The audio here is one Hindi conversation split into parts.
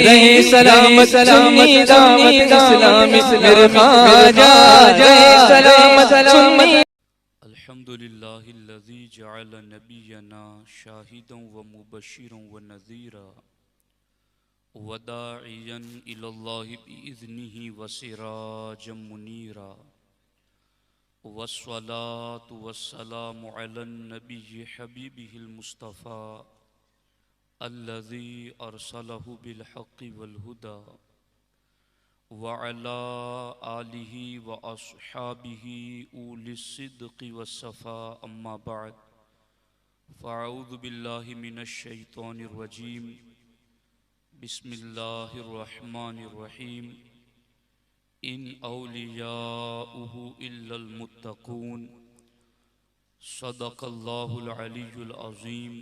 रहे सलामत सुन्नी दावत इस्लामी मेरे ख्वाजा रहे सलामत सुन्नी। अल्हम्दुलिल्लाहिल्लज़ी जअल नबियना शाहिदन व मुबश्शिरन व नज़ीरा व दाइयन इलल्लाहि बिइज़्निही व सिराजम मुनीरा वस्सलातु वस्सलामु अलन नबिय्यि हबीबिहिल मुस्तफ़ा अल्लज़ी अरसलहु बिल हक़्क़ि वल हुदा व अला आलिहि व अस्हाबिहि उलिस सिद्क़ि वस्सफ़ा अम्मा बअद फ़अऊज़ु बिल्लाहि मिनश शैतानिर रजीम बिस्मिल्लाहिर रहमानिर रहीम इन औलियाउहु इल्लल मुत्तक़ून सदक़ल्लाहुल अलीयुल अज़ीम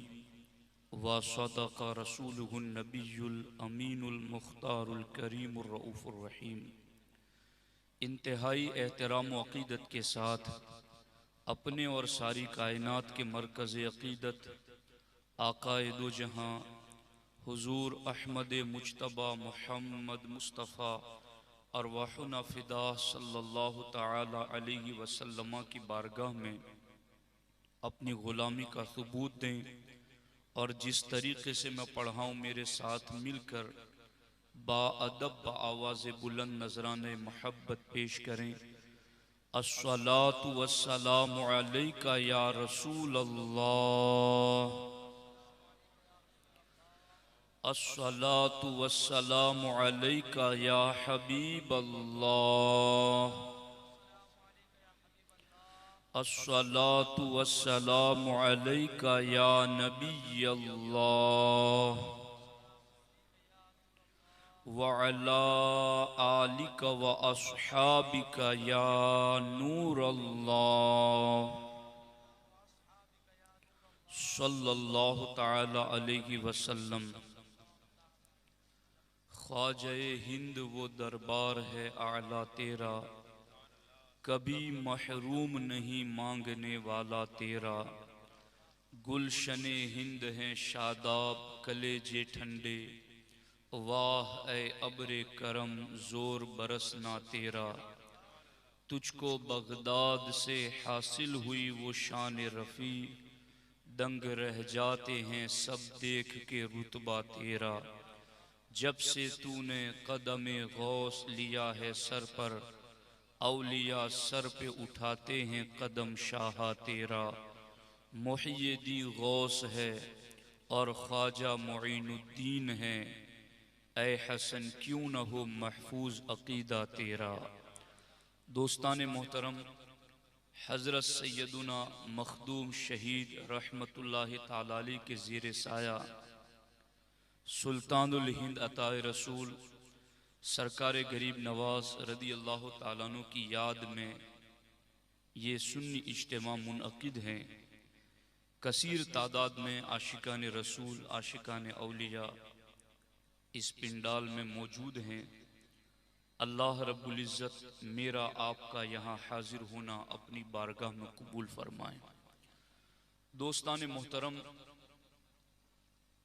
व सदक़ रसूलुहुन नबियुल अमीनुल मुख्तारुल करीमुर रऊफ़ुर रहीम। इंतहाई एहतराम व अक़ीदत के साथ अपने और सारी कायनात के मरकज़ अक़ीदत आक़ाए दो जहां हुज़ूर अहमद मुज्तबा मुहम्मद मुस्तफ़ा अरवाहुना फ़िदा सल्लल्लाहु तआला अलैहि वसल्लम की बारगाह में अपनी ग़ुलामी का सबूत दें और जिस तरीक़े से मैं पढ़ाऊँ मेरे साथ मिलकर बाअदब आवाज़ बुलंद नज़राने महब्बत पेश करें। अस्सलातु वस्सलामु अलैका या रसूल अल्लाह, अस्सलातु वस्सलामु अलैका या हबीब अल्लाह, अस्सलातु वस्सलामु अलैका या नबी अल्लाह व अला आलिका व अस्हाबिका या नूर अल्लाह सल्लल्लाहु तआला अलैहि वसल्लम। ख्वाजा-ए हिंद वो दरबार है आला तेरा, कभी महरूम नहीं मांगने वाला तेरा। गुलशने हिंद हैं शादाब कलेजे ठंडे, वाह ए अब्रे करम जोर बरसना तेरा। तुझको बगदाद से हासिल हुई वो शान रफ़ी, दंग रह जाते हैं सब देख के रुतबा तेरा। जब से तूने कदमे गौस लिया है सर पर, औलिया सर पे उठाते हैं कदम शाहा तेरा। मुहिय्यिदी गौस है और ख्वाजा मुईनुद्दीन है, ऐ हसन क्यों न हो महफूज अकीदा तेरा। दोस्तान मोहतरम, हज़रत सैयदुना मखदूम शहीद रहमतुल्लाहि ताला अलैह के ज़ेर साया सुल्तानुल हिंद अताए रसूल सरकार गरीब नवाज रदी अल्लाह ताला अन्हु की याद में ये सुन्नी इज्तिमा मुनअक़िद हैं। कसीर तादाद में आशिकान रसूल आशिकान औलिया इस पिंडाल में मौजूद हैं। अल्लाह रब्बुल इज़्ज़त मेरा आपका यहाँ हाजिर होना अपनी बारगाह में कबूल फरमाएं। दोस्तान मोहतरम,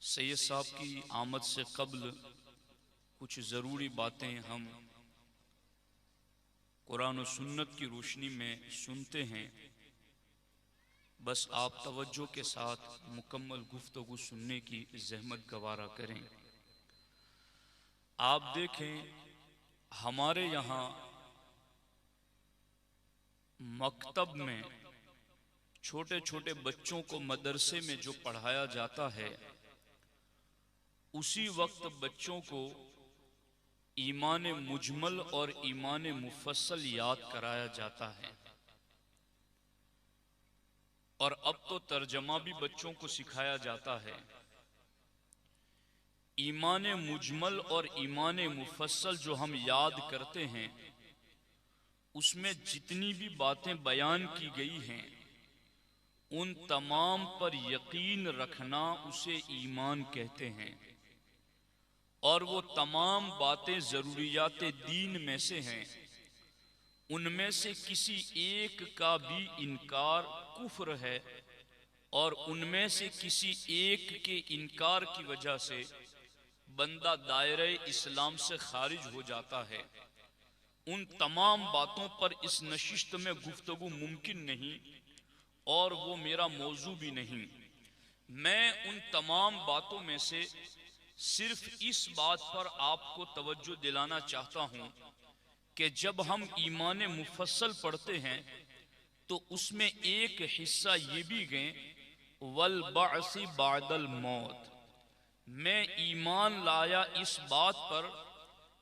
सैयद साहब की आमद से कब्ल कुछ ज़रूरी बातें हम कुरान और सुन्नत की रोशनी में सुनते हैं। बस आप तवज्जो के साथ मुकम्मल गुफ्तगू सुनने की ज़हमत गवारा करें। आप देखें, हमारे यहाँ मकतब में छोटे छोटे बच्चों को मदरसे में जो पढ़ाया जाता है, उसी वक्त बच्चों को ईमान मुजमल और ईमान मुफस्सल याद कराया जाता है। और अब तो तर्जमा भी बच्चों को सिखाया जाता है। ईमान मुजमल और ईमान मुफस्सल जो हम याद करते हैं, उसमें जितनी भी बातें बयान की गई हैं, उन तमाम पर यकीन रखना उसे ईमान कहते हैं। और वो तमाम बातें ज़रूरियात दीन में से हैं। उनमें से किसी एक का भी इनकार कुफ्र है, और उनमें से किसी एक के इनकार की वजह से बंदा दायरे इस्लाम से खारिज हो जाता है। उन तमाम बातों पर इस नशिस्त में गुफ्तगू मुमकिन नहीं और वो मेरा मौजू भी नहीं। मैं उन तमाम बातों में से सिर्फ इस बात पर आपको तवज्जो दिलाना चाहता हूँ कि जब हम ईमान मुफस्सल पढ़ते हैं तो उसमें एक हिस्सा ये भी गए वल बासी बादल मौत। मैं ईमान लाया इस बात पर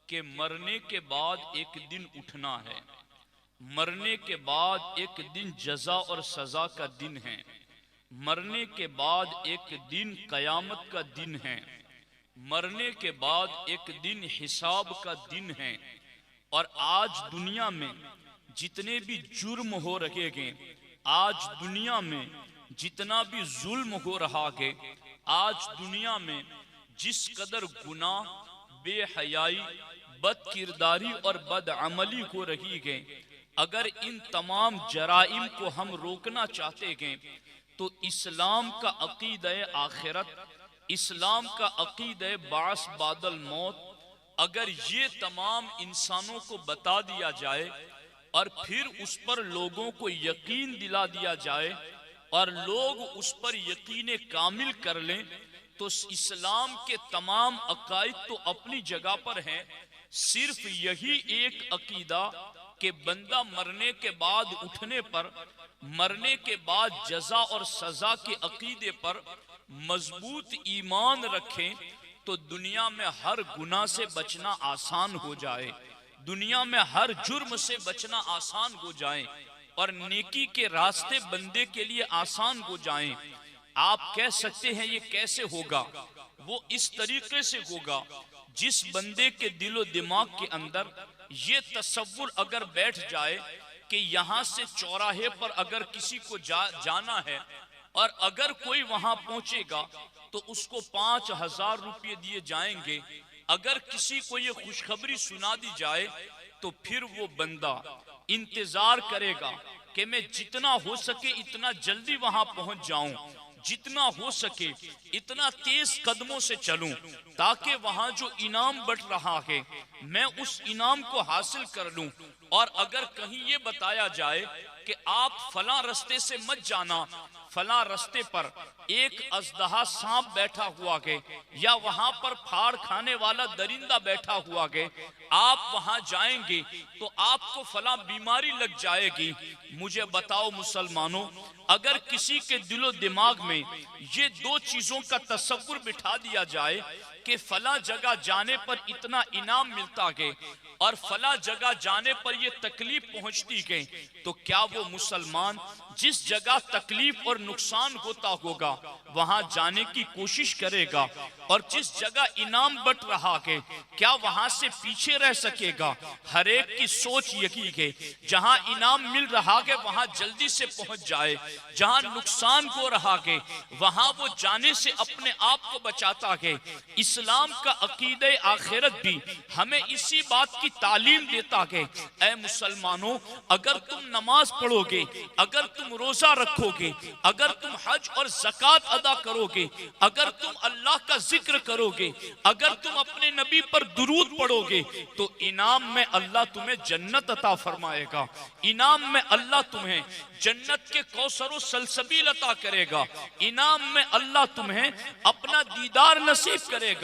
कि मरने के बाद एक दिन उठना है, मरने के बाद एक दिन जजा और सजा का दिन है, मरने के बाद एक दिन कयामत का दिन है, मरने के बाद एक दिन हिसाब का दिन है। और आज दुनिया में जितने भी जुर्म हो रहे हैं, आज दुनिया में जितना भी जुल्म हो रहा है, आज दुनिया में जिस कदर गुनाह, बेहयाई, बदकिरदारी और बदअमली हो रही है, अगर इन तमाम जराइम को हम रोकना चाहते हैं तो इस्लाम का अकीदा आखिरत, इस्लाम का अकीदा बास बादल मौत, अगर ये तमाम इंसानों को बता दिया जाए और फिर उस पर लोगों को यकीन दिला दिया जाए और लोग उस पर यकीन कामिल कर लें तो इस्लाम के तमाम अकायद तो अपनी जगह पर हैं। सिर्फ यही एक अकीदा कि बंदा मरने के बाद उठने पर, मरने के बाद जजा और सजा के अकीदे पर मजबूत ईमान रखें तो दुनिया में हर गुनाह से बचना आसान हो जाए, दुनिया में हर जुर्म से बचना आसान हो जाए और नेकी के रास्ते बंदे के लिए आसान हो जाएं। आप कह सकते हैं ये कैसे होगा? वो इस तरीके से होगा जिस बंदे के दिलो दिमाग के अंदर ये तसव्वुर अगर बैठ जाए कि यहाँ से चौराहे पर अगर किसी को जाना है और अगर कोई वहां पहुंचेगा तो उसको 5,000 रुपये दिए जाएंगे, अगर किसी को ये खुशखबरी सुना दी जाए तो फिर वो बंदा इंतजार करेगा कि मैं जितना हो सके इतना जल्दी वहां पहुंच जाऊं, जितना हो सके इतना तेज कदमों से चलूं ताकि वहां जो इनाम बट रहा है मैं उस इनाम को हासिल कर लूं। और अगर कहीं ये बताया जाए कि आप फला रास्ते से मत जाना, फला रास्ते पर एक अजदहा सांप बैठा हुआ है या वहां पर फाड़ खाने वाला दरिंदा बैठा हुआ है, आप वहां जाएंगे तो आपको फला बीमारी लग जाएगी। मुझे बताओ मुसलमानों, अगर किसी के दिलो दिमाग में ये दो चीजों का तसव्वुर बिठा दिया जाए कि फला जगह जाने पर इतना इनाम मिलता है और फला जगह जाने पर ये तकलीफ पहुंचती है, तो क्या वो मुसलमान जिस जगह तकलीफ और नुकसान होता होगा वहां जाने की कोशिश करेगा? और जिस जगह इनाम बट रहा है क्या वहां से पीछे रह सकेगा? हर एक की सोच यही है जहां इनाम मिल रहा है वहां जल्दी से पहुंच जाए, जहां नुकसान हो रहा है वहां वो जाने से अपने आप को बचाता है। इस्लाम का अकीदे आखिरत भी हमें इसी बात की तालीम देता है। ऐ मुसलमानों, अगर तुम नमाज पढ़ोगे, अगर तुम रोजा रखोगे, अगर तुम हज और ज़कात अदा करोगे, अगर तुम अल्लाह का जिक्र करोगे, अगर तुम अपने नबी पर दुरूद पढ़ोगे तो इनाम में अल्लाह तुम्हें जन्नत अता फरमाएगा। इनाम में अल्लाह तुम्हें जन्नत के कौसर सलसबील अता करेगा। इनाम में अल्लाह तुम्हें अपना दीदार नसीब करेगा।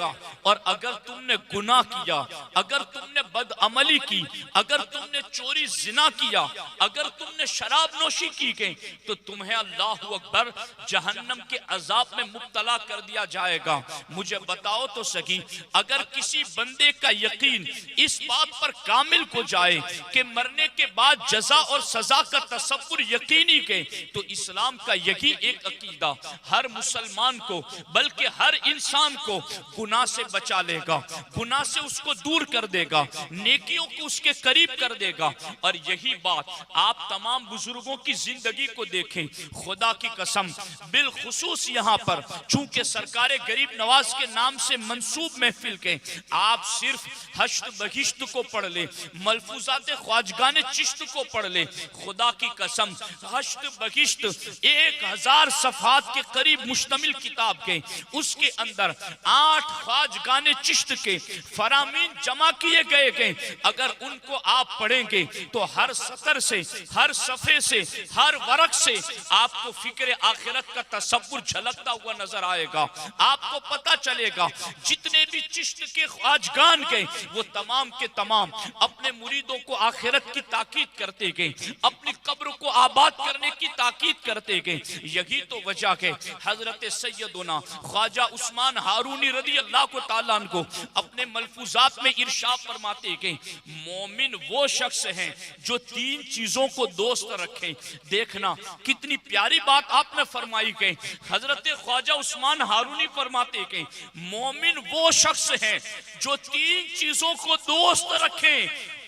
और अगर तुमने गुनाह किया, अगर तुमने बदअमली की, अगर तुमने चोरी जिना किया, अगर तुमने शराब नोशी की गई तो तुम्हें अल्लाहु अकबर जहन्नम के अजाब में मुब्तला कर दिया जाएगा। मुझे बताओ तो सही, अगर किसी बंदे का यकीन इस बात पर कामिल हो जाए कि मरने के बाद जजा और सजा का तसव्वुर यकीनी के, तो इस्लाम का यही एक अकीदा हर मुसलमान को बल्कि हर इंसान को गुनाह से बचा लेगा, गुनाह से उसको दूर कर देगा, नेकियों को उसके करीब कर देगा। और यही बात आप तमाम बुजुर्गों की जिंदगी को देखें, खुदा की कसम बिलखुसूस यहाँ पर चूंकि सरकारे गरीब नवाज के नाम से मंसूब महफिल के आप सिर्फ हश्त बहिश्त को पढ़ ले, मलफूजात ख्वाजगान चिश्त को पढ़ ले, खुदा की कसम हश्त बहिश्त 1000 सफात के करीब मुश्तमिल किताब के उसके अंदर 8 ख्वाजगाने चिश्त के फरामीन जमा किए गए अगर उनको आप पढ़ेंगे तो हर सतर से, हर सफ़े से, हर वरक से आपको फिक्र आखिरत का तसव्वुर झलकता हुआ नजर आएगा। आपको पता चलेगा जितने भी चिश्त के ख्वाजगान गए वो तमाम के तमाम अपने मुरीदों को आखिरत की ताकीद करते गए, अपनी कब्र को आबाद करने की ताकीद करते गए। यही तो वजह है हजरत सैयदना ख्वाजा उस्मान हारूनी रदी अल्लाह को ताला अन्हु अपने मलफूजात में इरशाद फरमाते गए, मोमिन वो शख्स है जो तीन चीजों को दोस्त रखे। देखना कितनी प्यारी बात आपने फरमाई गई। हजरत ख्वाजा उस्मान हारूनी फरमाते गए, मोमिन वो शख्स है जो तीन चीजों को दोस्त रखे,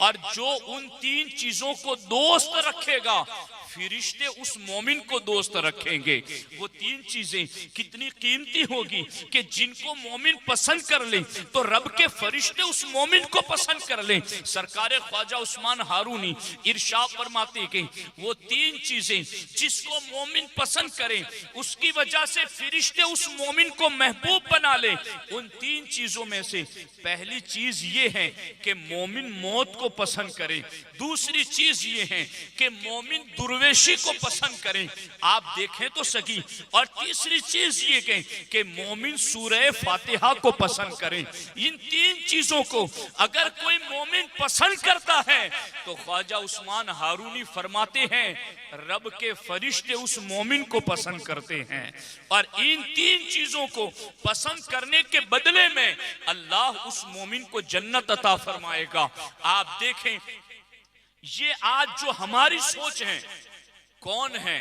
और जो उन तीन चीजों को दोस्त रखेगा फिरिश्ते उस मोमिन को दोस्त रखेंगे। वो तीन चीजें कितनी कीमती होगी कि जिनको मोमिन पसंद कर ले तो रब के फरिश्ते उस मोमिन को पसंद कर ले। सरकार ख्वाजा उस्मान हारूनी इरशाद फरमाते कि वो तीन चीजें जिसको मोमिन पसंद करे उसकी वजह से फिरिश्ते उस मोमिन को महबूब बना ले। उन तीन चीजों में से पहली चीज ये है कि मोमिन मौत को पसंद करे, दूसरी चीज ये है कि मोमिन दुर्वेशी को पसंद करें, आप देखें तो सही, और तीसरी चीज ये कि मोमिन सूरह फातिहा को पसंद करें। इन तीन चीजों को अगर कोई मोमिन पसंद करता है तो ख्वाजा उस्मान हारूनी फरमाते हैं रब के फरिश्ते उस मोमिन को पसंद करते हैं, और इन तीन चीजों को पसंद करने के बदले में अल्लाह उस मोमिन को जन्नत अता फरमाएगा। आप देखें ये आज जो हमारी सोच है, कौन है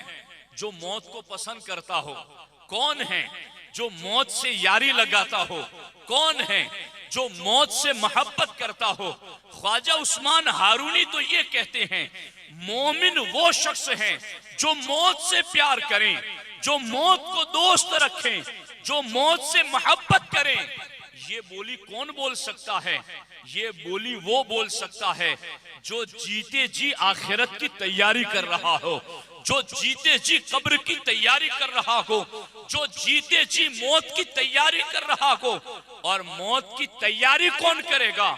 जो मौत को पसंद करता हो, कौन है जो मौत से यारी लगाता हो, कौन है जो मौत से मोहब्बत करता हो। ख्वाजा उस्मान हारूनी तो ये कहते हैं मोमिन वो शख्स है जो मौत से प्यार करें, जो मौत को दोस्त रखें, जो मौत से मोहब्बत करें। ये बोली कौन बोल सकता है? ये बोली वो बोल सकता है जो जीते जी आखिरत की तैयारी कर रहा हो, जो जीते जी कब्र की तैयारी कर रहा हो, जो जीते जी मौत की तैयारी कर रहा हो। और मौत की तैयारी कौन करेगा?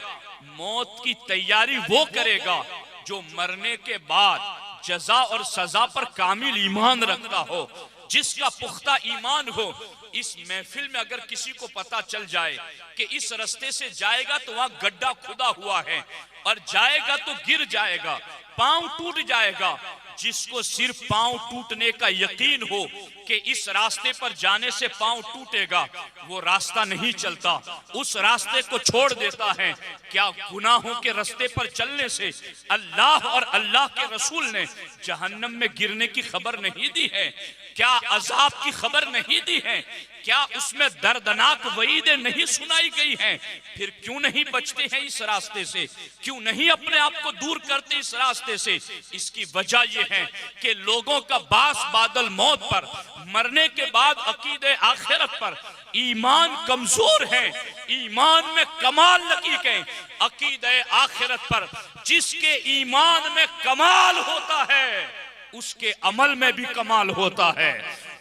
मौत की तैयारी वो करेगा जो मरने के बाद जजा और सजा पर कामिल ईमान रखता हो, जिसका पुख्ता ईमान हो। इस महफिल में अगर किसी को पता चल जाए कि इस रास्ते से जाएगा तो वहां गड्ढा खुदा हुआ है और जाएगा तो गिर जाएगा, पांव टूट जाएगा, जिसको सिर्फ पांव टूटने का यकीन हो कि इस रास्ते पर जाने से पांव टूटेगा, वो रास्ता नहीं चलता, उस रास्ते को छोड़ देता है। क्या गुनाहों के रास्ते पर चलने से अल्लाह और अल्लाह के रसूल ने जहन्नम में गिरने की खबर नहीं दी है? क्या अजाब की खबर नहीं दी है? क्या उसमें दर्दनाक वईदें नहीं सुनाई गई हैं? फिर क्यों नहीं बचते हैं इस रास्ते से? क्यों नहीं अपने आप को दूर करते इस रास्ते से? इसकी वजह यह है कि लोगों का बास बादल मौत पर, मरने के बाद अकीदे आखिरत पर ईमान कमजोर है। ईमान में कमाल नहीं है, अकीदे आखिरत पर जिसके ईमान में कमाल होता है उसके अमल में भी कमाल होता है,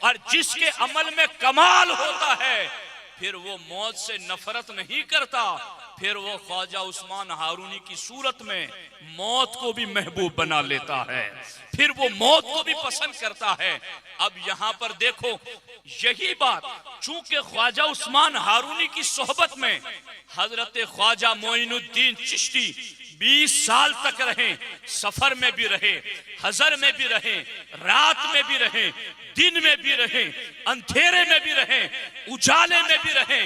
और जिसके अमल में कमाल होता है फिर वो मौत से नफरत नहीं करता, फिर वो ख्वाजा उस्मान हारूनी की सूरत में मौत को भी महबूब बना लेता है, फिर वो मौत को भी पसंद करता है। अब यहाँ पर देखो यही बात, चूंकि ख्वाजा उस्मान हारूनी की सोहबत में हजरत ख्वाजा मोइनुद्दीन चिश्ती 20 साल तक रहे, सफर में भी रहे, हजर में भी रहे, रात में भी रहे, दिन में भी रहे, अंधेरे में भी रहे, उजाले में भी रहे।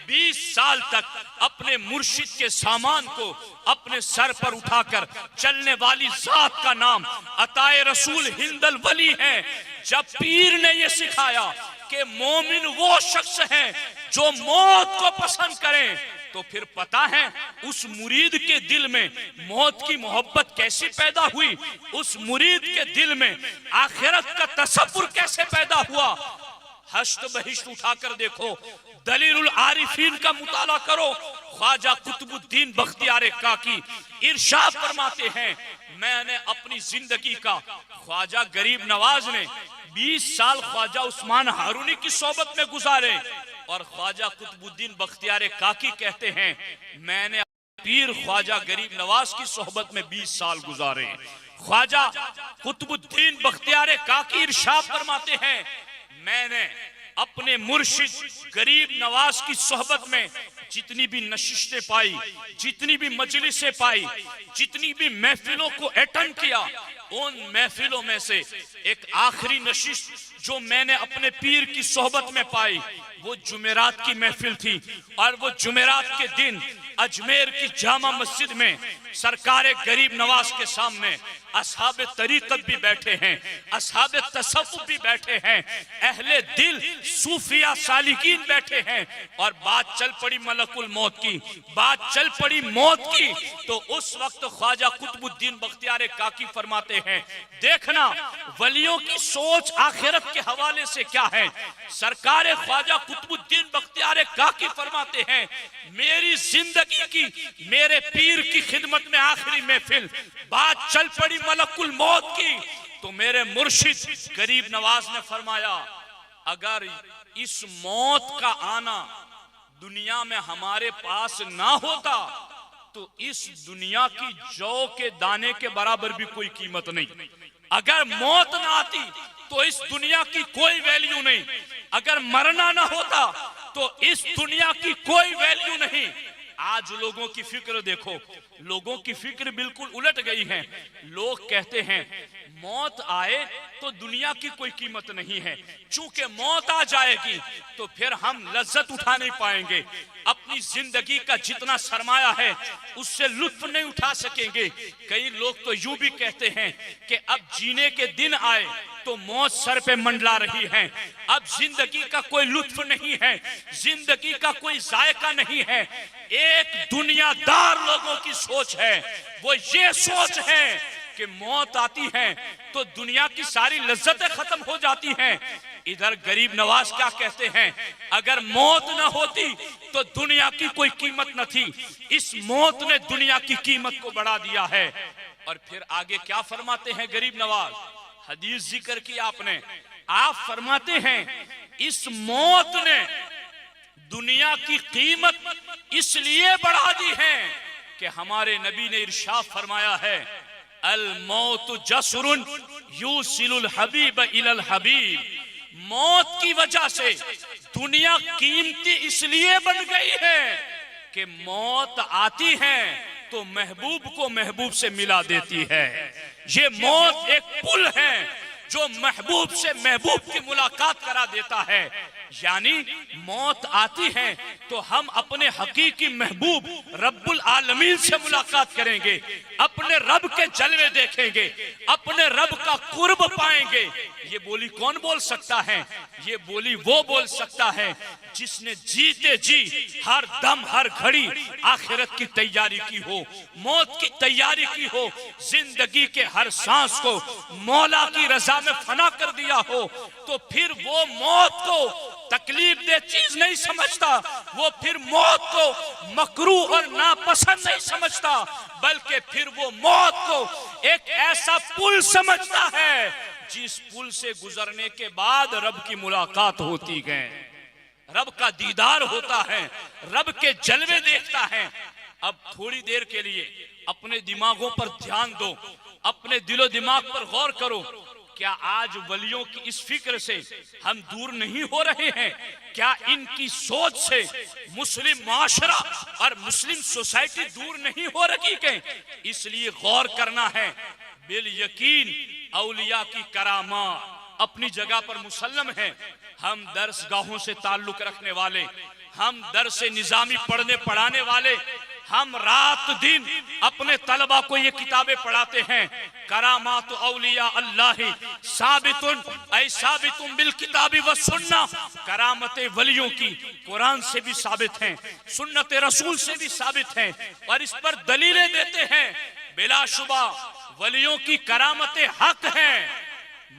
20 साल तक अपने मुर्शिद के सामान को अपने सर पर उठाकर चलने वाली जात का नाम अताए रसूल हिंदल वली है। जब पीर ने यह सिखाया कि मोमिन वो शख्स है जो मौत को पसंद करे, तो फिर पता है उस मुरीद के दिल में मौत की मोहब्बत कैसे पैदा हुई, उस मुरीद के दिल में आखिरत का तसव्वुर कैसे पैदा हुआ। हश्त बहिश्त उठाकर देखो, दलीलुल आरिफीन का मुताला करो, ख्वाजा कुतुबुद्दीन बख्तियार काकी इरशाद फरमाते हैं मैंने अपनी जिंदगी का, ख्वाजा गरीब नवाज ने 20 साल ख्वाजा उस्मान हारूनी की सोबत में गुजारे, और ख्वाजा कुतुबुद्दीन बख्तियार काकी कहते हैं मैंने पीर ख्वाजा गरीब नवाज की सोहबत में 20 साल गुजारे। ख्वाजा कुतुबुद्दीन बख्तियार काकी इरशाद फरमाते हैं मैंने अपने मुर्शिद गरीब नवाज की सोहबत में जितनी भी नशिस्तें पाई, जितनी भी मजलिसें पाई, जितनी भी महफिलों को अटेंड किया, उन महफिलों में से एक आखिरी नशिस्त जो मैंने अपने पीर की सोहबत में पाई वो जुमेरात की महफिल थी। और वो जुमेरात के दिन अजमेर की जामा मस्जिद में सरकार गरीब नवाज के सामने असहाब तरीकत भी बैठे हैं, असहाब तसव्वुफ भी बैठे हैं, अहले दिल सूफिया सालिकीन बैठे हैं। और बात चल पड़ी मलकुल मौत की, बात चल पड़ी मौत की, तो उस वक्त ख्वाजा कुतुबुद्दीन बख्तियार काकी फरमाते हैं देखना वलियों की सोच आखिरत के हवाले से क्या है। सरकार ख्वाजा कुतुबुद्दीन बख्तियार काकी फरमाते हैं मेरी जिंदगी की, मेरे पीर की खिदमत में आखिरी महफिल, बात चल पड़ी मलकुल मौत की, तो मेरे मुर्शिद गरीब नवाज ने फरमाया अगर इस मौत का आना दुनिया में हमारे पास ना होता तो इस दुनिया की जौ के दाने के बराबर भी कोई कीमत नहीं। अगर मौत ना आती तो इस दुनिया की कोई वैल्यू नहीं, अगर मरना ना होता तो इस दुनिया की कोई वैल्यू नहीं। आज लोगों की फिक्र देखो, लोगों की फिक्र बिल्कुल उलट गई है। लोग कहते हैं मौत आए तो दुनिया की कोई कीमत नहीं है, चूंकि मौत आ जाएगी तो फिर हम लज्जत उठा नहीं पाएंगे, अपनी जिंदगी का जितना सरमाया है उससे लुत्फ नहीं उठा सकेंगे। कई लोग तो यूं भी कहते हैं कि अब जीने के दिन आए तो मौत सर पे मंडला रही है, अब जिंदगी का कोई लुत्फ नहीं है, जिंदगी का कोई जायका नहीं है। एक दुनियादार लोगों की सोच है, वो ये सोच है कि मौत आती है तो दुनिया की सारी लज्जतें खत्म हो जाती हैं। इधर गरीब नवाज क्या कहते हैं अगर मौत न होती तो दुनिया की कोई कीमत न थी, इस मौत ने दुनिया की कीमत को बढ़ा दिया है। और फिर आगे क्या फरमाते हैं गरीब नवाज, हदीस जिक्र की आपने, आप फरमाते हैं इस मौत ने दुनिया की कीमत इसलिए बढ़ा दी है कि हमारे नबी ने इरशाद फरमाया है अल मौत जसरुन यूसिलुल हबीब इलल हबीब। मौत की वजह से दुनिया कीमती इसलिए बन गई है कि मौत आती है तो महबूब को महबूब से मिला देती है। ये मौत एक पुल है जो महबूब से महबूब की मुलाकात करा देता है। यानी मौत आती है तो हम अपने हकीकी महबूब रब्बुल आलमीन से मुलाकात करेंगे, अपने रब के जलवे देखेंगे, अपने रब का कुर्ब पाएंगे। ये बोली कौन बोल सकता है? ये बोली वो बोल सकता है जिसने जीते जी हर दम हर घड़ी आखिरत की तैयारी की हो, मौत की तैयारी की हो, जिंदगी के हर सांस को मौला की रजा में फना कर दिया हो। तो फिर वो मौत को तकलीफ दे चीज नहीं समझता, वो फिर मौत को मकरू और नापसंद नहीं समझता, बल्कि फिर वो मौत को एक ऐसा पुल समझता है जिस पुल से गुजरने के बाद रब की मुलाकात होती है, रब का दीदार होता है, रब के जलवे देखता है। अब थोड़ी देर के लिए अपने दिमागों पर ध्यान दो, अपने दिलो दिमाग पर गौर करो। क्या आज वलियों की इस फिक्र से हम दूर नहीं हो रहे हैं? क्या इनकी सोच से मुस्लिम माशरा और मुस्लिम सोसाइटी दूर नहीं हो रही है? इसलिए गौर करना है। बिल यकीन औलिया की करामा अपनी जगह पर मुसल्लम है। हम दर्सगाहों से ताल्लुक रखने वाले, हम दर्स निजामी पढ़ने पढ़ाने वाले, हम रात दिन अपने तलबा को ये किताबें पढ़ाते हैं। करामात औलिया अल्लाह साबितुन ऐ साबितुन बिल किताबी व सुन्ना। करामते वलियों की कुरान से भी साबित हैं, सुन्नत रसूल से भी साबित हैं और इस पर दलीलें देते हैं। बिलाशुबा वलियों की करामतें हक हैं,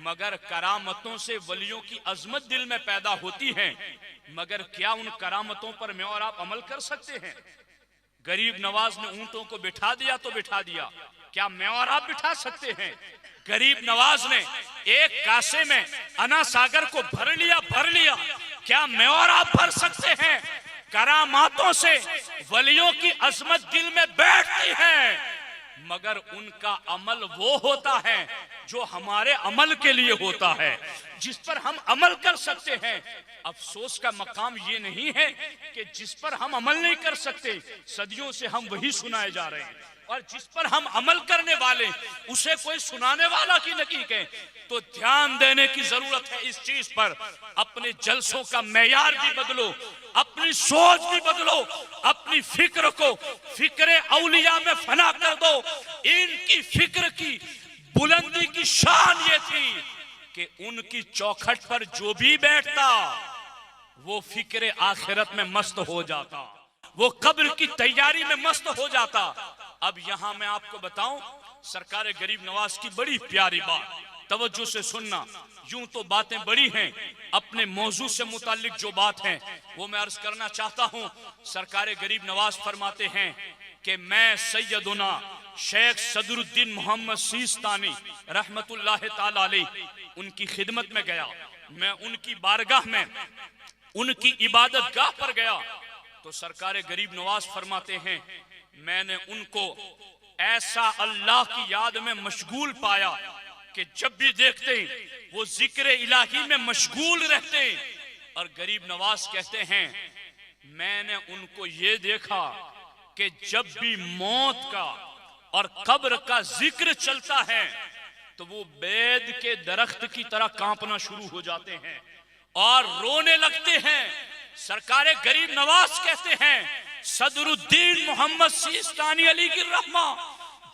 मगर करामतों से वलियों की अजमत दिल में पैदा होती है। मगर क्या उन करामतों पर मैं और आप अमल कर सकते हैं? गरीब नवाज ने ऊंटों को बिठा दिया तो बिठा दिया, क्या मैं और आप बिठा सकते हैं? गरीब नवाज ने एक कासे में अना सागर को भर लिया क्या मैं और आप भर सकते हैं? करामातों से वलियों की अजमत दिल में बैठती है, मगर उनका अमल वो होता है जो हमारे अमल के लिए होता है, जिस पर हम अमल कर सकते हैं। अफसोस का मकाम ये नहीं है कि जिस पर हम अमल नहीं कर सकते, सदियों से हम वही सुनाए जा रहे हैं, और जिस पर हम अमल करने वाले उसे कोई सुनाने वाला की नकीक है। तो ध्यान देने की जरूरत है इस चीज पर। अपने जलसों का मेयार भी बदलो, अपनी सोच भी बदलो, अपनी फिक्र को फिक्र औलिया में फना कर दो। इनकी फिक्र की बुलंदी की शान ये थी कि उनकी चौखट पर जो भी बैठता वो फिक्र आखिरत में मस्त हो जाता, वो कब्र की तैयारी में मस्त हो जाता। अब यहां मैं आपको बताऊं सरकार गरीब नवाज की बड़ी प्यारी बात, तवज्जो से सुनना। यूं तो बातें बड़ी हैं, अपने मौजू से मुताल्लिक जो बात है वो मैं अर्ज करना चाहता हूं। सरकार गरीब नवाज फरमाते हैं कि मैं सैयदुना शेख सदरुद्दीन मोहम्मद सीस्तानी रहमतुल्लाह ताला अलैह उनकी खिदमत में गया। मैं उनकी बारगाह में, उनकी इबादत गाह पर गया तो सरकार गरीब नवाज फरमाते हैं मैंने उनको ऐसा अल्लाह की याद में मशगूल पाया कि जब भी देखते वो जिक्र इलाही में मशगूल रहते। और गरीब नवाज कहते हैं मैंने उनको ये देखा कि जब भी मौत का और कब्र का जिक्र चलता है तो वो बेद के दरख्त की तरह कांपना शुरू हो जाते हैं और रोने लगते हैं। सरकार गरीब नवाज कहते हैं सदरुद्दीन मोहम्मद सीस्तानी अली की रहमा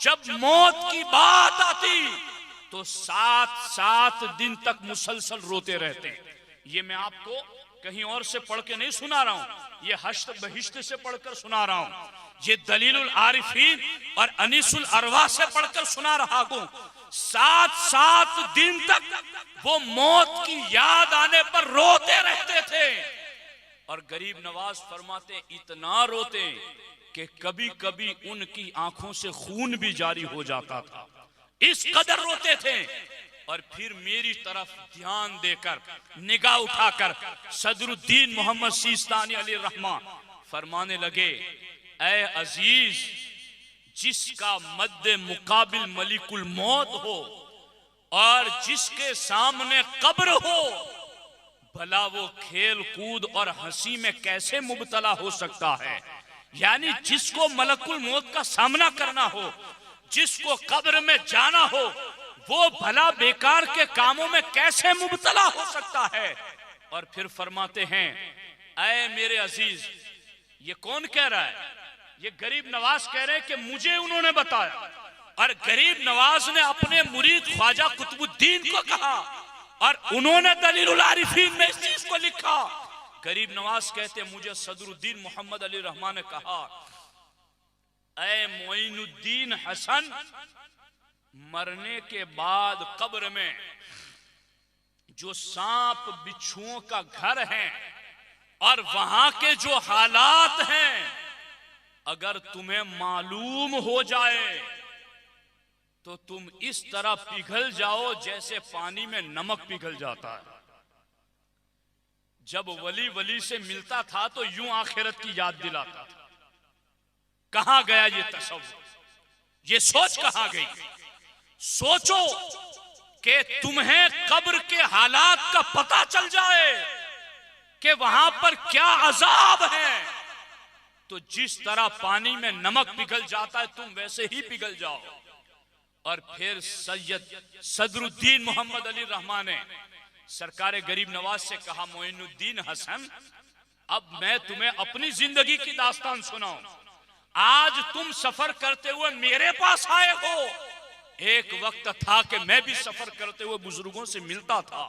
जब मौत की बात आती तो 7 दिन तक मुसलसल रोते रहते। ये मैं आपको कहीं और से पढ़ के नहीं सुना रहा हूं, ये हश्त बहिश्त से पढ़कर सुना रहा हूं, ये दलीलुल आरिफीन और अनीसुल अरवा से पढ़कर सुना रहा हूं। 7 दिन तक वो मौत की याद आने पर रोते रहते थे। और गरीब नवाज फरमाते इतना रोते कि कभी कभी उनकी आंखों से खून भी जारी हो जाता था, इस कदर रोते थे। और फिर मेरी तरफ ध्यान देकर निगाह उठाकर सदरुद्दीन मोहम्मद सीस्तानी अली रहमा फरमाने लगे ऐ अजीज, जिसका मद्दे मुकाबिल मलिकुल मौत हो और जिसके सामने कब्र हो, भला वो खेल कूद और हंसी में कैसे मुबतला हो सकता है। यानी जिसको मलकुल मौत का सामना करना हो, जिसको कब्र में जाना हो, वो भला बेकार के कामों में कैसे मुबतला हो सकता है। और फिर फरमाते हैं ऐ मेरे अजीज, ये कौन कह रहा है? ये गरीब नवाज कह रहे हैं कि मुझे उन्होंने बताया। और गरीब नवाज ने अपने मुरीद ख्वाजा कुतुबुद्दीन को कहा और उन्होंने दलीलुल आरिफीन में इस चीज को लिखा। गरीब नवाज कहते मुझे सदरुद्दीन मोहम्मद अली रहमान ने कहा ऐ मोइनुद्दीन हसन, मरने के बाद कब्र में जो सांप बिच्छुओं का घर है और वहां के जो हालात हैं, अगर तुम्हें मालूम हो जाए तो तुम इस तरह पिघल जाओ जैसे पानी में नमक पिघल जाता है। जब वली वली से मिलता था तो यूं आखिरत की याद दिलाता था। कहां गया ये तसव्वुर, ये सोच कहां गई? सोचो कि तुम्हें कब्र के हालात का पता चल जाए कि वहां पर क्या अजाब है, तो जिस तरह पानी में नमक पिघल जाता है तुम वैसे ही पिघल जाओ। और फिर सैयद सदरुद्दीन मोहम्मद अली रहमान ने सरकार गरीब नवाज से कहा मोइनुद्दीन हसन, अब मैं तुम्हें अपनी जिंदगी की दास्तान सुनाऊं। आज तुम सफर करते हुए मेरे पास आए हो। एक वक्त था कि मैं भी सफर करते हुए बुजुर्गों से मिलता था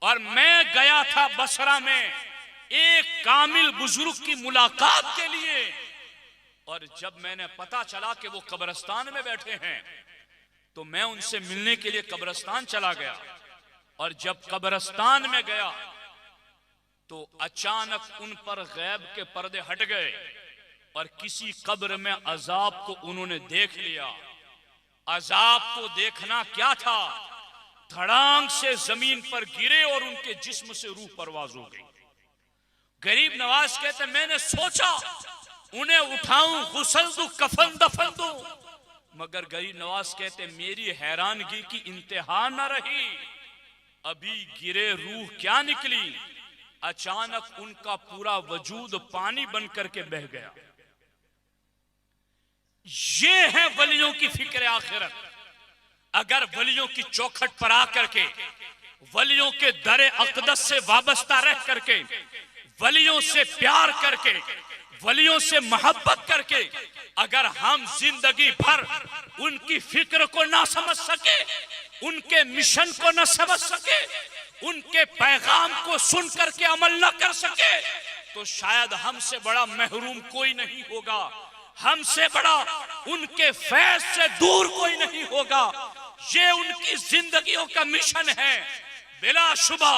और मैं गया था बसरा में एक कामिल बुजुर्ग की मुलाकात के लिए। और जब मैंने पता चला कि वो कब्रिस्तान में बैठे हैं तो मैं उनसे मिलने के लिए कब्रिस्तान चला गया। और जब कब्रिस्तान में गया तो अचानक उन पर गैब के पर्दे हट गए और किसी कब्र में अजाब को उन्होंने देख लिया। अजाब को देखना क्या था, धड़ांग से जमीन पर गिरे और उनके जिस्म से रूह परवाज हो गई। गरीब नवाज कहते मैंने सोचा उन्हें उठाऊं, गुस्ल दूं, कफन दफन दूं, मगर गरीब नवाज कहते मेरी हैरानगी की इंतहा न रही। अभी गिरे रूह क्या निकली, अचानक उनका पूरा वजूद पानी बन करके बह गया। ये है वलियों की फिक्र आखिरत। अगर वलियों की चौखट पर आकर के, वलियों के दरे अक़दस से वाबस्ता रह करके, वलियों से प्यार करके, वलियों से मोहब्बत करके अगर हम जिंदगी भर उनकी फिक्र को ना समझ सके, उनके मिशन को ना समझ सके, उनके पैगाम को सुन करके अमल न कर सके, तो शायद हमसे बड़ा महरूम कोई नहीं होगा, हमसे बड़ा उनके फैज से दूर कोई नहीं होगा। ये उनकी जिंदगियों का मिशन है। बिलाशुबा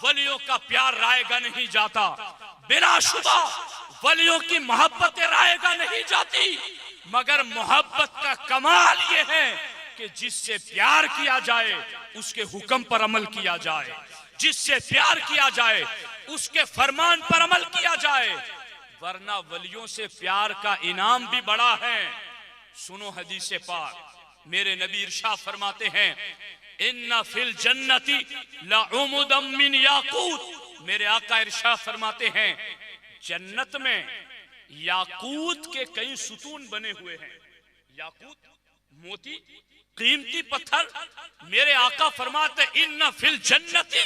वलियों का प्यार रायगा नहीं जाता, बिलाशुबा वलियों की मोहब्बत रायगा नहीं जाती, मगर मोहब्बत का कमाल ये है कि जिससे प्यार किया जाए उसके हुक्म पर अमल किया जाए, जिससे प्यार किया जाए उसके फरमान पर अमल किया जाए, वरना वलियों से प्यार का इनाम भी बड़ा है। सुनो हदीस पाक, मेरे नबी इरशाद फरमाते हैं इन्ना फिल जन्नती लउमुदम मिन याकूत। मेरे आका इरशाद फरमाते हैं जन्नत में याकूत के कई सुतून बने हुए हैं। याकूत मोती, कीमती पत्थर। मेरे आका फरमाते इन्ना फिल जन्नती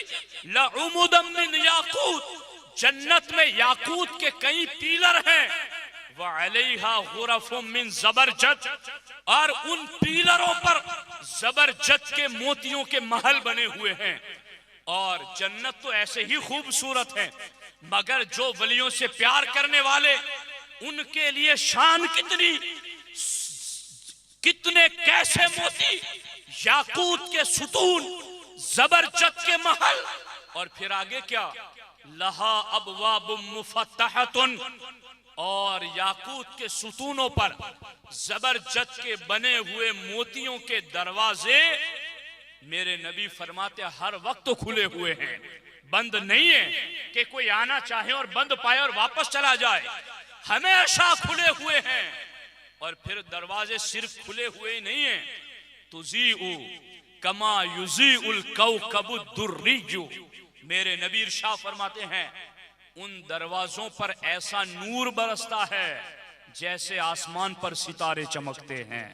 लउमुदम मिन याकूत। जन्नत में याकूत के कई पीलर हैं। व अलैहा गुरफुम मिन ज़बरजद, और उन पीलरों पर ज़बरजद के मोतियों के महल बने हुए हैं। और जन्नत तो ऐसे ही खूबसूरत है, मगर जो वलियों से प्यार करने वाले, उनके लिए शान कितनी, कितने कैसे मोती, याकूत के सुतून, ज़बरजद के महल, और फिर आगे क्या, लहा अबवाबुम मुफत्तहतुन, और याकूत के सुतूनों पर ज़बरजद के बने हुए मोतियों के दरवाजे मेरे नबी फरमाते हर वक्त तो खुले हुए हैं, बंद नहीं है कि कोई आना चाहे और बंद पाए और वापस चला जाए, हमेशा खुले हुए हैं। और फिर दरवाजे सिर्फ खुले हुए ही नहीं है, तुज़ीउ कमा युज़ीउल कौकबुद दुर्रिजु। मेरे नबी इरशाद फरमाते हैं उन दरवाजों पर ऐसा नूर बरसता है जैसे आसमान पर सितारे चमकते हैं,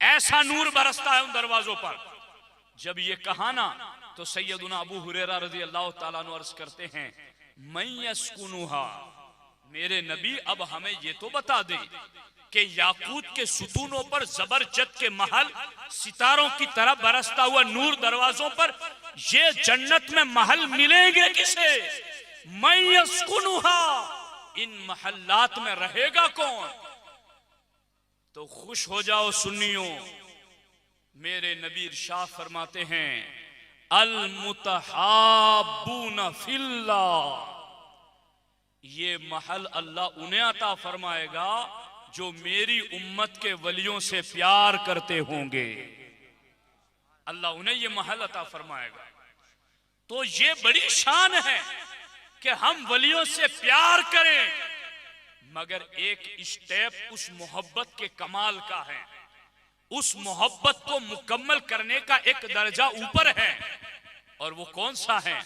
ऐसा नूर बरसता है उन दरवाजों पर। जब ये कहा ना तो सैयदुना अबू हुरैरा रज़ी अल्लाह ताला अन्हु अर्ज करते हैं मैं यस्कुनुहा, मेरे नबी अब हमें ये तो बता दे कि याकूत के सुतूनों पर ज़बरजद के महल, सितारों की तरह बरसता हुआ नूर दरवाजों पर, ये जन्नत में महल मिलेंगे किसे? मैं यस्कुनुहा, इन महल्लात में रहेगा कौन? तो खुश हो जाओ सुन्नियों, मेरे नबी इरशाद फरमाते हैं अल मुतहाब्बून फिल्लाह, ये महल अल्लाह उन्हें अता फरमाएगा जो मेरी उम्मत के वलियों से प्यार करते होंगे, अल्लाह उन्हें ये महल अता फरमाएगा। तो ये बड़ी शान है कि हम वलियों से प्यार करें, मगर एक स्टेप उस मोहब्बत के कमाल का है, उस मोहब्बत को मुकम्मल करने का एक दर्जा ऊपर है। और वो कौन सा है?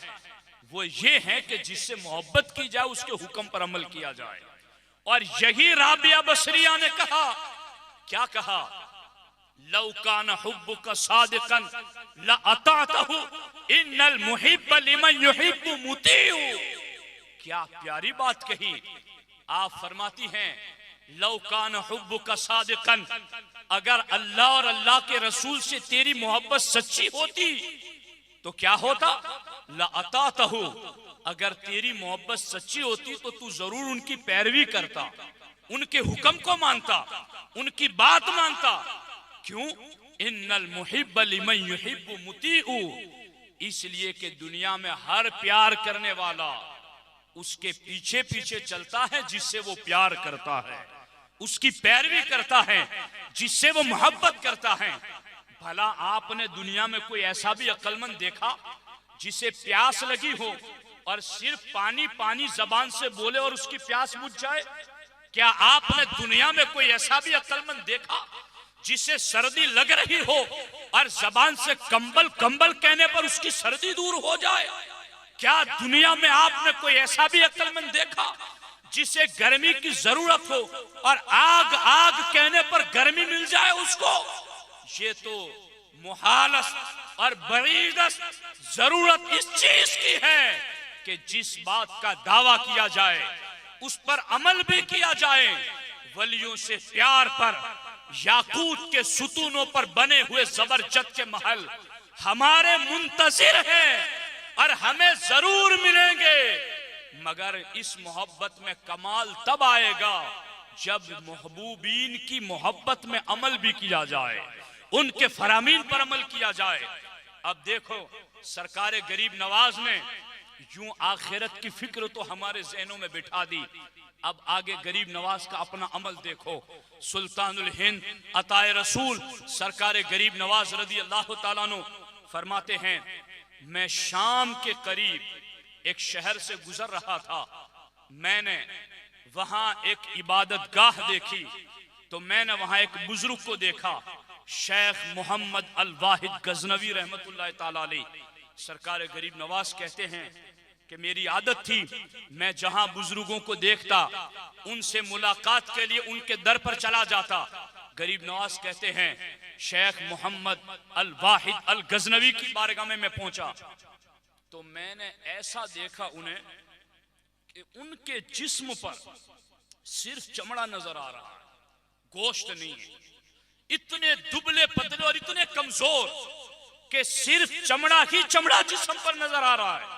वो ये है कि जिससे मोहब्बत की जाए उसके हुक्म पर अमल किया जाए। और यही राबिया बसरिया ने कहा, क्या कहा? लौ कान हुब्बुका सादिकन लअतातहु इन्नल मुहिब्ब लिमन युहिब्बु मुतीउ। क्या प्यारी बात कही। आप फरमाती हैं लौ कान हुब्बुका सादिकन, अगर अल्लाह और अल्लाह के रसूल से तेरी मोहब्बत सच्ची होती तो क्या होता? लअतातहु, अगर तेरी मोहब्बत सच्ची होती तो तू जरूर उनकी पैरवी करता, उनके हुक्म को मानता, उनकी बात मानता। क्यों? इन्नल मुहिब्ब लिमन युहिब्बु मुतीउ, इसलिए कि दुनिया में हर प्यार करने वाला उसके पीछे पीछे चलता है जिससे वो प्यार करता है, उसकी पैरवी करता है जिससे वो मोहब्बत करता है। भला आपने दुनिया में कोई ऐसा भी अक्लमंद देखा जिसे प्यास लगी हो और सिर्फ पानी पानी जबान से बोले और उसकी प्यास बुझ जाए? क्या आपने दुनिया में कोई ऐसा भी अक्लमंद देखा जिसे सर्दी लग रही हो और जबान से कंबल कंबल कहने पर उसकी सर्दी दूर हो जाए? क्या दुनिया में आपने कोई ऐसा भी अक्लमंद देखा जिसे गर्मी की जरूरत हो और आग आग कहने पर गर्मी मिल जाए उसको? ये तो मुहालस और बरीदस जरूरत इस चीज की है कि जिस बात का दावा किया जाए उस पर अमल भी किया जाए। वलियों से प्यार पर याकूत के सुतूनों पर बने हुए जबरजद के महल हमारे मुंतजिर हैं और हमें जरूर मिलेंगे, मगर इस मोहब्बत में कमाल तब आएगा जब महबूबीन की मोहब्बत में अमल भी किया जाए, उनके फरामीन पर अमल किया जाए। अब देखो सरकारे गरीब नवाज ने यूं आखिरत की फिक्र तो हमारे ज़हनों में बिठा दी, अब आगे गरीब नवाज का अपना अमल देखो। सुल्तानुल हिंद अताए रसूल सरकारे गरीब नवाज रदी अल्लाह ताला अन्हु फरमाते हैं, मैं शाम के करीब एक शहर से गुजर रहा था, मैंने वहां एक इबादत गाह देखी तो मैंने वहां एक बुजुर्ग को देखा, शेख मोहम्मद अल वाहिद गजनवी रहमतुल्लाह ताला अलैह। सरकार गरीब नवाज कहते हैं कि मेरी आदत थी मैं जहां बुजुर्गों को देखता उनसे मुलाकात के लिए उनके दर पर चला जाता। गरीब नवाज कहते हैं शेख मोहम्मद अल वाहिद अल गजनवी की बारगाह में मैं पहुंचा तो मैंने ऐसा देखा उन्हें कि उनके जिस्म पर सिर्फ चमड़ा नजर आ रहा है, गोश्त नहीं है। इतने दुबले पतले और इतने कमजोर कि सिर्फ चमड़ा ही चमड़ा जिस्म पर नजर आ रहा है।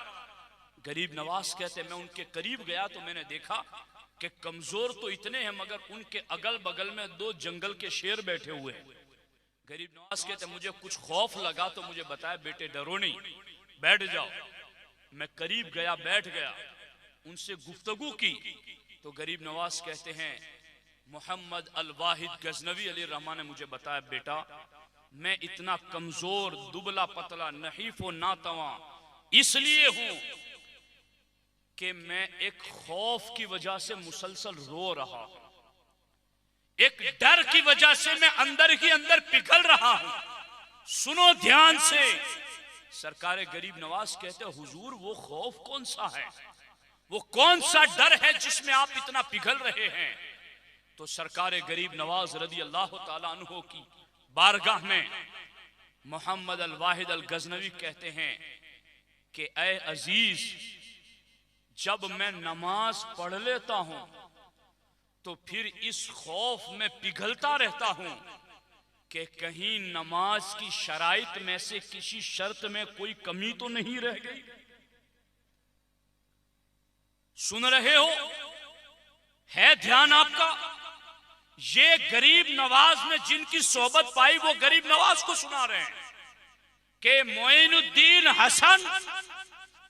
गरीब नवाज कहते मैं उनके करीब गया तो मैंने देखा कि कमजोर तो इतने हैं मगर उनके अगल बगल में 2 जंगल के शेर बैठे हुए हैं। गरीब नवाज कहते मुझे कुछ खौफ लगा तो मुझे बताया बेटे डरो नहीं, बैठ जाओ। मैं करीब गया, बैठ गया, उनसे गुफ्तगू की तो गरीब नवाज कहते हैं मोहम्मद अल वाहिद गजनवी अली रहमान ने मुझे बताया बेटा मैं इतना कमजोर दुबला पतला नहीफो नातवा इसलिए हूं कि मैं एक खौफ की वजह से मुसलसल रो रहा हूं, एक डर की वजह से मैं अंदर ही अंदर पिघल रहा हूं। सुनो ध्यान से। सरकारे गरीब नवाज कहते हुजूर वो खौफ कौन सा है, वो कौन सा डर है जिसमें आप इतना पिघल रहे हैं? तो सरकारे गरीब नवाज रदी अल्लाह ताला अन्हु की बारगाह में मोहम्मद अल वाहिद अल गजनवी कहते हैं कि ऐ अजीज जब मैं नमाज पढ़ लेता हूं तो फिर इस खौफ में पिघलता रहता हूं कि कहीं नमाज की शराइत में से किसी शर्त में कोई कमी तो नहीं रह गई। सुन रहे हो, है ध्यान आपका? ये गरीब नवाज ने जिनकी सोबत पाई वो गरीब नवाज को सुना रहे हैं कि मोइनुद्दीन हसन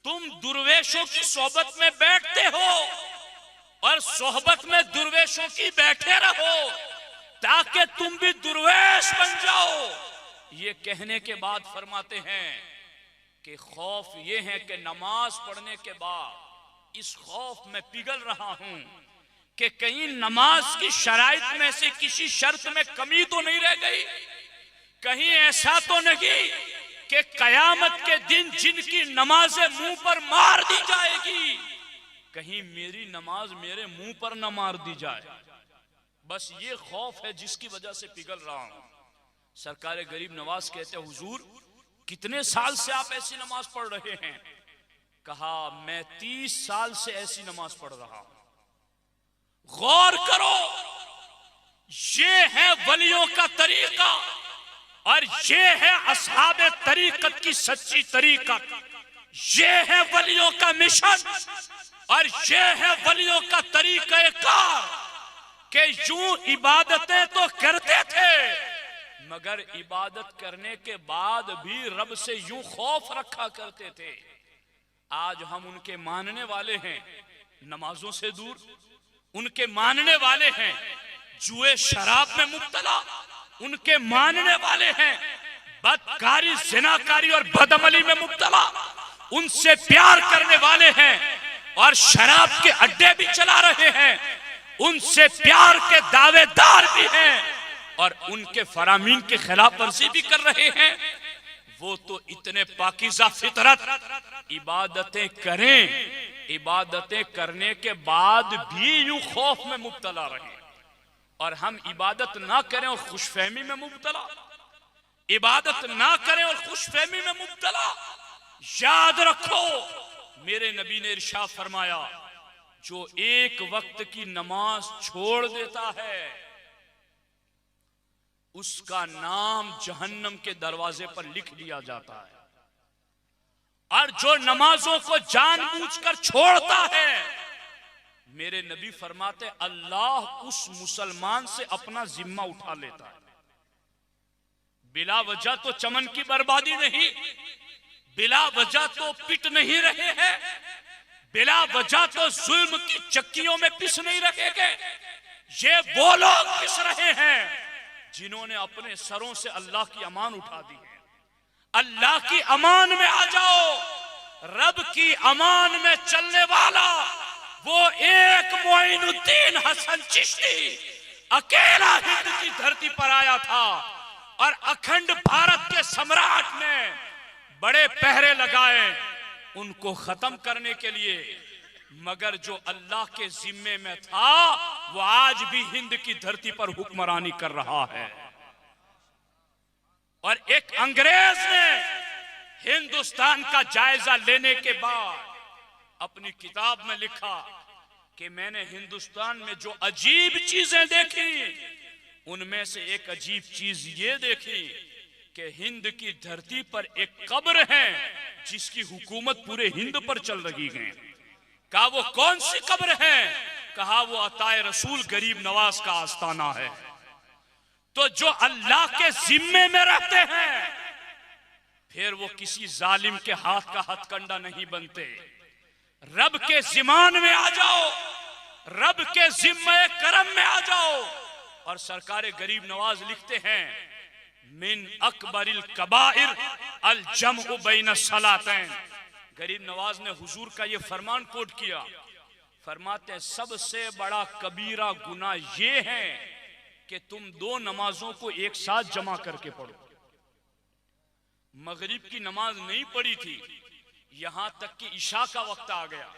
तुम दुर्वेशों की सोबत में बैठते हो और सोहबत में दुर्वेशों की बैठे रहो ताकि तुम भी दुर्वेश बन जाओ। ये कहने के बाद फरमाते हैं कि खौफ ये है कि नमाज पढ़ने के बाद इस खौफ में पिघल रहा हूं कि कहीं नमाज की शराइत में से किसी शर्त में कमी तो नहीं रह गई, कहीं ऐसा तो नहीं कि कयामत के दिन जिनकी नमाजें मुंह पर मार दी जाएगी कहीं मेरी नमाज मेरे मुंह पर न मार दी जाए। बस ये खौफ है जिसकी वजह से पिघल रहा हूं। सरकारे गरीब नवाज कहते हुजूर कितने साल से आप ऐसी नमाज पढ़ रहे हैं? कहा मैं 30 साल से ऐसी नमाज पढ़ रहा हूं। गौर करो, ये है वलियों का तरीका और ये है असहाबे तरीकत की सच्ची तरीकत, ये है वलियों का मिशन और ये है वलियों का तरीक़ेकार कि यूं इबादतें तो करते थे मगर इबादत करने के बाद भी रब से यूं खौफ रखा करते थे। आज हम उनके मानने वाले हैं नमाजों से दूर, उनके मानने वाले हैं जुए शराब में मुब्तला, उनके मानने वाले हैं बदकारी जिनाकारी और बदअमली में मुब्तला, उनसे प्यार करने वाले हैं और शराब के अड्डे भी चला रहे हैं, उनसे प्यार के दावेदार भी हैं और उनके फरामीन के खिलाफ वर्जी भी कर रहे हैं, वो तो इतने पाकीज़ा फितरत इबादतें करें, इबादतें करने के बाद भी यूं खौफ में मुब्तला रहे, और हम इबादत ना करें और खुशफहमी में मुब्तला, इबादत ना करें और खुशफहमी में मुब्तला। याद रखो, मेरे नबी ने इरशाद फरमाया, जो एक वक्त की नमाज छोड़ देता है उसका नाम जहन्नम के दरवाजे पर लिख दिया जाता है, और जो नमाजों को जानबूझकर छोड़ता है, मेरे नबी फरमाते अल्लाह उस मुसलमान से अपना जिम्मा उठा लेता है। बिला वजह तो चमन की बर्बादी नहीं, बिला वजह तो पिट नहीं रहे हैं, बिला वजह तो जुल्म की चक्कियों में पिस नहीं रहे गए, ये वो लोग पिस रहे हैं जिन्होंने अपने सरों से अल्लाह की अमान उठा दी है। अल्लाह की अमान में आ जाओ, रब की अमान में चलने वाला वो एक मोइनुद्दीन हसन चिश्ती अकेला हिंद की धरती पर आया था और अखंड भारत के सम्राट ने बड़े पहरे लगाए उनको खत्म करने के लिए, मगर जो अल्लाह के जिम्मे में था वो आज भी हिंद की धरती पर हुक्मरानी कर रहा है। और एक अंग्रेज ने हिंदुस्तान का जायजा लेने के बाद अपनी किताब में लिखा कि मैंने हिंदुस्तान में जो अजीब चीजें देखी, उनमें से एक अजीब चीज ये देखी कि हिंद की धरती पर एक कब्र है जिसकी हुकूमत पूरे हिंद पर चल रही है। कहा वो कौन सी कब्र है? कहा वो अताए रसूल गरीब नवाज का आस्थाना है। तो जो अल्लाह के जिम्मे में रहते हैं फिर वो किसी जालिम के हाथ का हथकंडा नहीं बनते। रब के जिमान में आ जाओ, रब के जिम्मे करम में आ जाओ। और सरकार गरीब नवाज लिखते हैं मिन अकबरिल कबाइर अल जमउ बैन सलातैन। गरीब नवाज ने हुजूर का ये फरमान कोट किया, फरमाते हैं सबसे बड़ा कबीरा गुनाह ये है कि तुम दो नमाजों को एक साथ जमा करके पढ़ो। मगरिब की नमाज नहीं पढ़ी थी, यहां तक कि इशा का वक्त आ गया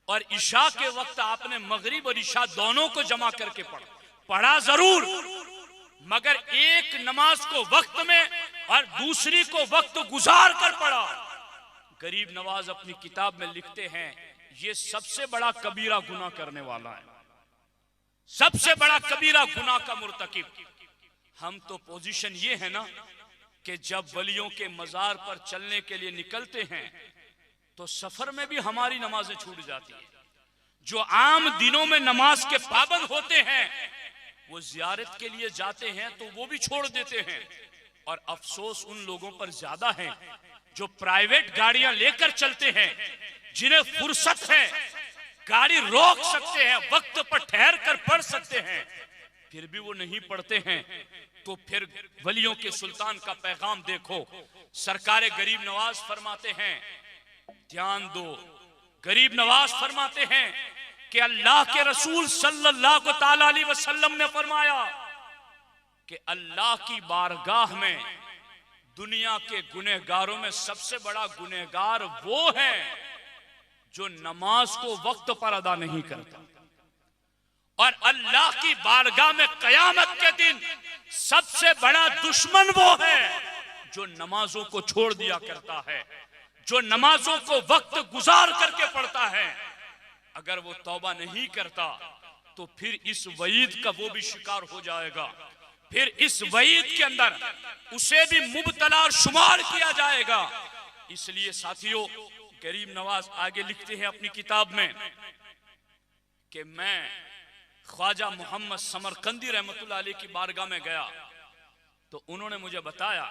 और इशा के वक्त आपने मगरिब और इशा दोनों को जमा करके पढ़ा जरूर, मगर एक नमाज को वक्त में और दूसरी को वक्त गुजार कर पढ़ा। गरीब नवाज अपनी किताब में लिखते हैं ये सबसे बड़ा कबीरा गुनाह करने वाला है, सबसे बड़ा कबीरा गुनाह का मुर्तकिब। हम तो पोजीशन ये है ना कि जब वलियों के मजार पर चलने के लिए निकलते हैं तो सफर में भी हमारी नमाजें छूट जाती है। जो आम दिनों में नमाज के पाबंद होते हैं वो जियारत के लिए जाते हैं तो वो भी छोड़ देते हैं। और अफसोस उन लोगों पर ज्यादा है जो प्राइवेट गाड़ियां लेकर चलते हैं, जिन्हें फुर्सत है, गाड़ी रोक सकते हैं, वक्त पर ठहर कर पढ़ सकते हैं, फिर भी वो नहीं पढ़ते हैं। तो फिर वलियों के सुल्तान का पैगाम देखो। सरकार गरीब नवाज फरमाते हैं, ध्यान दो, गरीब नवाज फरमाते हैं कि अल्लाह के रसूल सल्लल्लाहु ताला अलैहि वसल्लम ने फरमाया कि अल्लाह की बारगाह में दुनिया के गुनहगारों में सबसे बड़ा गुनहगार वो है जो नमाज को वक्त पर अदा नहीं करता। और अल्लाह की बारगाह में कयामत के दिन सबसे बड़ा दुश्मन वो है जो नमाजों को छोड़ दिया करता है, जो नमाजों को वक्त गुजार करके पढ़ता है। अगर वो तौबा नहीं करता तो फिर इस वईद का वो भी शिकार हो जाएगा, फिर इस वईद के अंदर उसे भी मुब्तला और शुमार किया जाएगा। इसलिए साथियों, गरीब नवाज आगे लिखते हैं अपनी किताब में कि मैं ख्वाजा मोहम्मद समरकंदी रहमतुल्लाह अलैह की बारगाह में गया तो उन्होंने मुझे बताया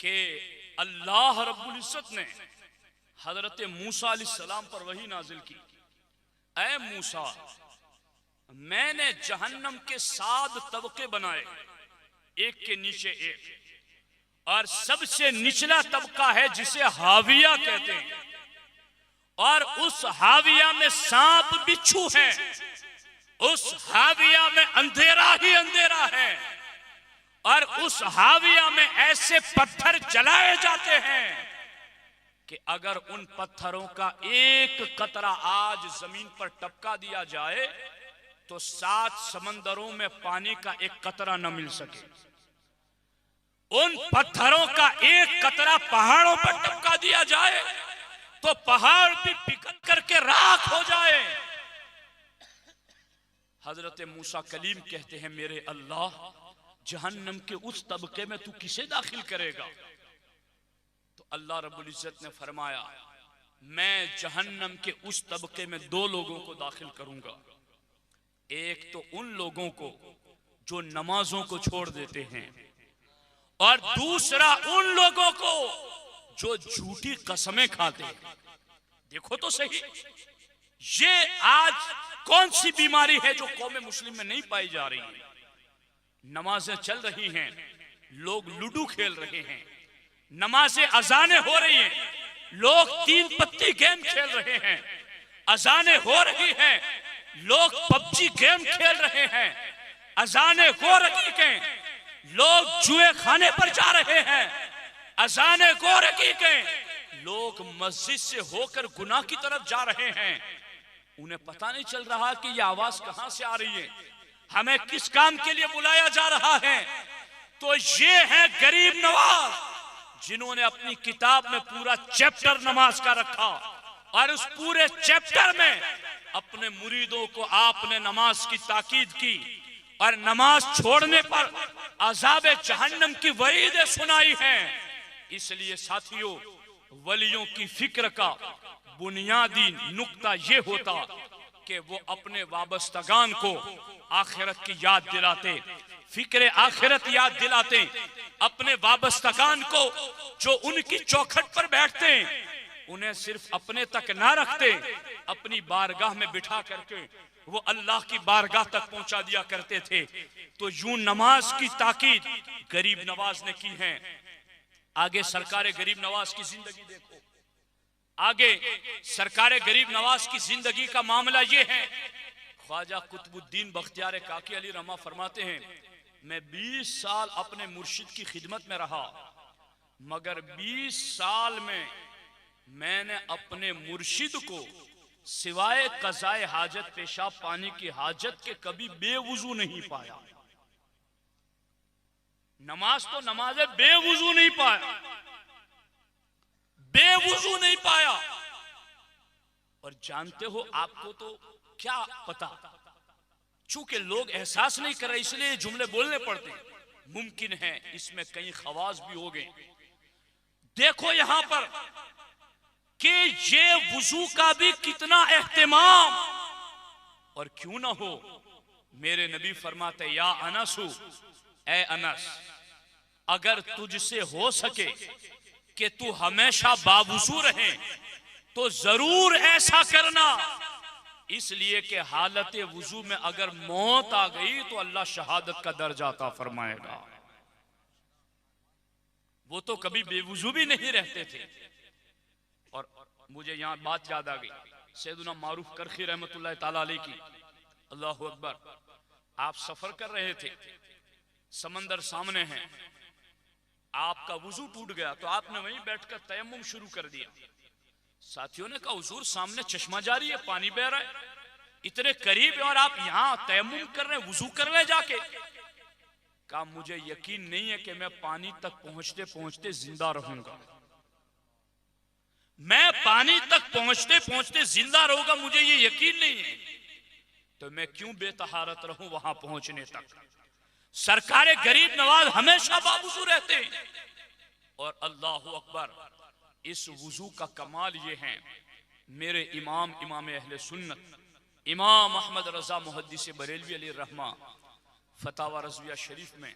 कि अल्लाह रब्बुल इज्जत ने हजरत मूसा अलैहिस्सलाम पर वही नाजिल की, ऐ मूसा, मैंने जहन्नम के 7 तबके बनाए, एक के नीचे एक, और सबसे निचला तबका है जिसे हाविया कहते हैं, और उस हाविया में सांप बिच्छू है, उस हाविया में अंधेरा ही अंधेरा है, और उस हाविया में ऐसे पत्थर जलाए जाते हैं कि अगर उन पत्थरों का एक कतरा आज जमीन पर टपका दिया जाए तो 7 समंदरों में पानी का एक कतरा न मिल सके। उन पत्थरों का एक कतरा पहाड़ों पर टपका दिया जाए तो पहाड़ भी पिघल करके राख हो जाए। हजरत मूसा कलीम कहते हैं, मेरे अल्लाह, जहन्नम के उस तबके में तू किसे दाखिल करेगा? तो अल्लाह रब्बुल इज्जत ने फरमाया, मैं जहन्नम के उस तबके में 2 लोगों को दाखिल करूंगा। एक तो उन लोगों को जो नमाजों को छोड़ देते हैं, और दूसरा उन लोगों को जो झूठी कसमें खाते हैं। देखो तो सही, ये आज कौन सी बीमारी है जो कौम मुस्लिम में नहीं पाई जा रही है? नमाजें चल रही हैं, लोग लूडो खेल रहे हैं, नमाजें अजानें हो रही हैं, लोग 3 पत्ती गेम खेल रहे हैं, अजानें हो रही हैं, लोग पबजी गेम खेल रहे हैं, अजानें हो रही हैं, लोग जुए खाने पर जा रहे हैं, अजानें हो रही हैं, लोग मस्जिद से होकर गुनाह की तरफ जा रहे हैं। उन्हें पता नहीं चल रहा कि यह आवाज कहां से आ रही है, हमें किस काम के लिए बुलाया जा रहा है। तो ये है गरीब नवाज, जिन्होंने अपनी किताब में पूरा चैप्टर नमाज का रखा, और उस पूरे चैप्टर में अपने मुरीदों को आपने नमाज की ताकीद की, और नमाज छोड़ने पर अज़ाब जहन्नम की वईदें सुनाई हैं। इसलिए साथियों, वलियों की फिक्र का बुनियादी नुक्ता ये होता कि वो अपने वाबस्तगान को आखिरत की याद दिलाते, फिक्र आखिरत याद दिलाते, अपने वाबस्तगान को जो उनकी चौखट पर बैठते उन्हें सिर्फ अपने तक ना रखते, अपनी बारगाह में बिठा करके वो अल्लाह की बारगाह तक पहुंचा दिया करते थे। तो यूं नमाज की ताकीद गरीब नवाज ने की है। आगे सरकार गरीब नवाज की जिंदगी देखो, आगे सरकार गरीब नवाज की जिंदगी का मामला ये है। ख्वाजा कुतुबुद्दीन बख्तियार काकी अली रमा फरमाते हैं, मैं 20 साल अपने मुर्शिद की खिदमत में रहा, मगर 20 साल में मैंने अपने मुर्शिद को सिवाय कज़ाए हाजत, पेशाब पानी की हाजत के कभी बेवुजू नहीं पाया। नमाज तो नमाज है, बेवुजू नहीं पाया, बेवुजू नहीं पाया। और जानते हो, आपको तो क्या पता, चूंकि लोग एहसास नहीं कर रहे इसलिए जुमले बोलने पड़ते हैं। मुमकिन है इसमें कई खवास भी हो गए। देखो यहां पर कि ये वुजू का भी कितना एहतमाम, और क्यों ना हो। मेरे नबी फरमाते, या अनसु, ए अनस, अगर तुझसे हो सके कि तू हमेशा बावुजू रहे तो जरूर ऐसा करना, इसलिए कि हालत वुजू में अगर मौत आ गई तो अल्लाह शहादत का दर्जा अता फरमाएगा। वो तो कभी बेवुजू भी नहीं रहते थे। और मुझे यहां बात याद आ गई सैयदना मारूफ करखी रहमतुल्लाह ताला अलैह की। अल्लाहु अकबर, आप सफर कर रहे थे, समंदर सामने है, आपका वुजू टूट गया तो आपने वहीं बैठकर तयम्मुम शुरू कर दिया। साथियों ने कहा, हुजूर सामने चश्मा जारी है, पानी बह रहा है, इतने करीब है और आप यहां तयम्मुम कर रहे हैं, वुजू कर ले जाके। कहा, मुझे यकीन नहीं है कि मैं पानी तक पहुंचते पहुंचते जिंदा रहूंगा। मैं पानी तक पहुंचते पहुंचते जिंदा रहूंगा, मुझे ये यकीन नहीं है, तो मैं क्यों बेतहारत रहूं वहां पहुंचने तक। सरकारे गरीब नवाज हमेशा बावुजू रहते हैं। और अल्लाहु अकबर, इस वुजू का कमाल ये है, मेरे इमाम अहले सुन्नत इमाम अहमद रजा मुहद्दिस बरेलवी अलैहि रहमा फतावा रज़विया शरीफ में